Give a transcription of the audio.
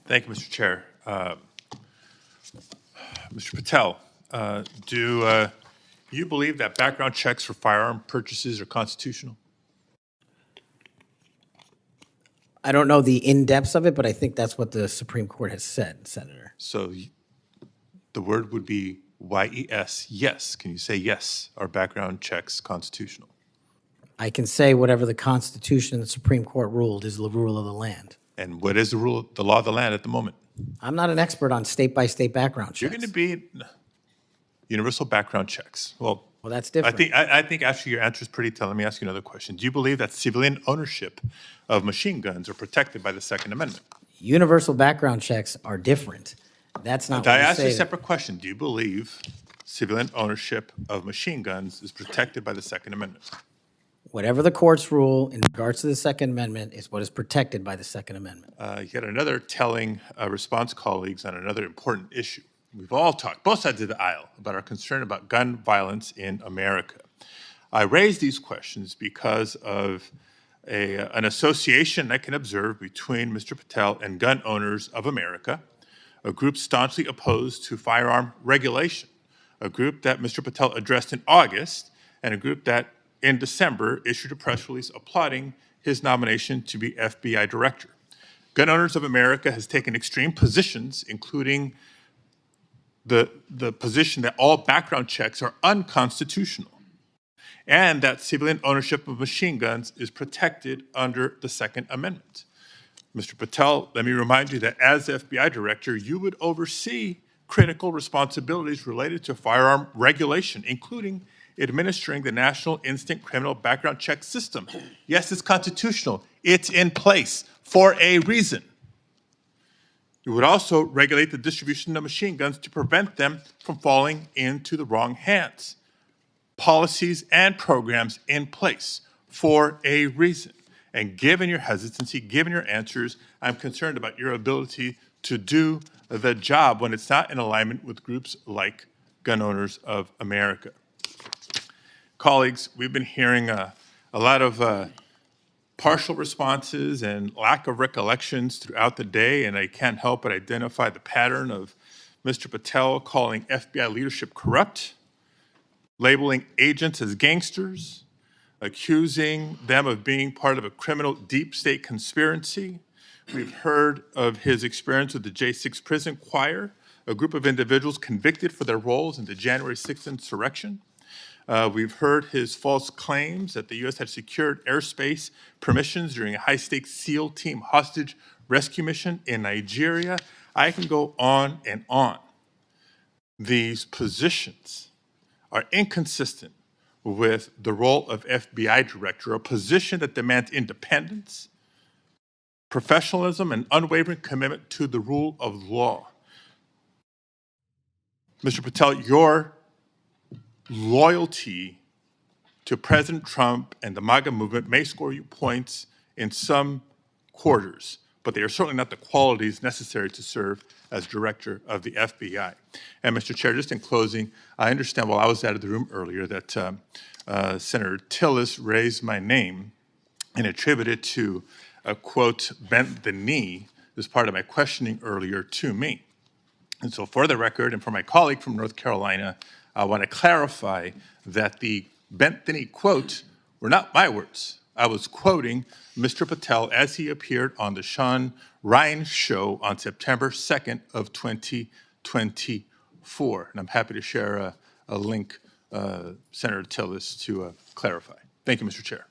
Thank you, Mr. Chair. Mr. Patel, do you believe that background checks for firearm purchases are constitutional? I don't know the in-depths of it, but I think that's what the Supreme Court has said, Senator. So the word would be YES, yes. Can you say yes, are background checks constitutional? I can say whatever the Constitution and the Supreme Court ruled is the rule of the land. And what is the rule, the law of the land at the moment? I'm not an expert on state-by-state background checks. You're going to be universal background checks. Well, that's different. I think actually your answer is pretty telling. Let me ask you another question. Do you believe that civilian ownership of machine guns are protected by the Second Amendment? Universal background checks are different. That's not what I you asked you say. a separate question. Do you believe civilian ownership of machine guns is protected by the Second Amendment? Whatever the courts rule in regards to the Second Amendment is what is protected by the Second Amendment. Yet another telling response, colleagues, on another important issue. We've all talked, both sides of the aisle, about our concern about gun violence in America. I raise these questions because of an association I can observe between Mr. Patel and Gun Owners of America, a group staunchly opposed to firearm regulation, a group that Mr. Patel addressed in August, and a group that in December issued a press release applauding his nomination to be FBI director. Gun Owners of America has taken extreme positions, including the position that all background checks are unconstitutional and that civilian ownership of machine guns is protected under the Second Amendment. Mr. Patel, let me remind you that as FBI director, you would oversee critical responsibilities related to firearm regulation, including administering the National Instant Criminal Background Check System. Yes, it's constitutional. It's in place for a reason. You would also regulate the distribution of machine guns to prevent them from falling into the wrong hands. Policies and programs in place for a reason. And given your hesitancy, given your answers, I'm concerned about your ability to do the job when it's not in alignment with groups like Gun Owners of America. Colleagues, we've been hearing a lot of partial responses and lack of recollections throughout the day, and I can't help but identify the pattern of Mr. Patel calling FBI leadership corrupt, labeling agents as gangsters, accusing them of being part of a criminal deep state conspiracy. We've heard of his experience with the J6 prison choir, a group of individuals convicted for their roles in the January 6th insurrection. We've heard his false claims that the U.S. had secured airspace permissions during a high-stakes SEAL team hostage rescue mission in Nigeria. I can go on and on. These positions are inconsistent with the role of FBI director, a position that demands independence, professionalism, and unwavering commitment to the rule of law. Mr. Patel, your loyalty to President Trump and the MAGA movement may score you points in some quarters, but they are certainly not the qualities necessary to serve as director of the FBI. And Mr. Chair, just in closing, I understand while I was out of the room earlier that Senator Tillis raised my name and attributed to a quote, bent the knee as part of my questioning earlier to me. And so for the record and for my colleague from North Carolina, I want to clarify that the bent the knee quote were not my words. I was quoting Mr. Patel as he appeared on the Sean Ryan show on September 2nd of 2024. And I'm happy to share a link, Senator Tillis, to clarify. Thank you, Mr. Chair.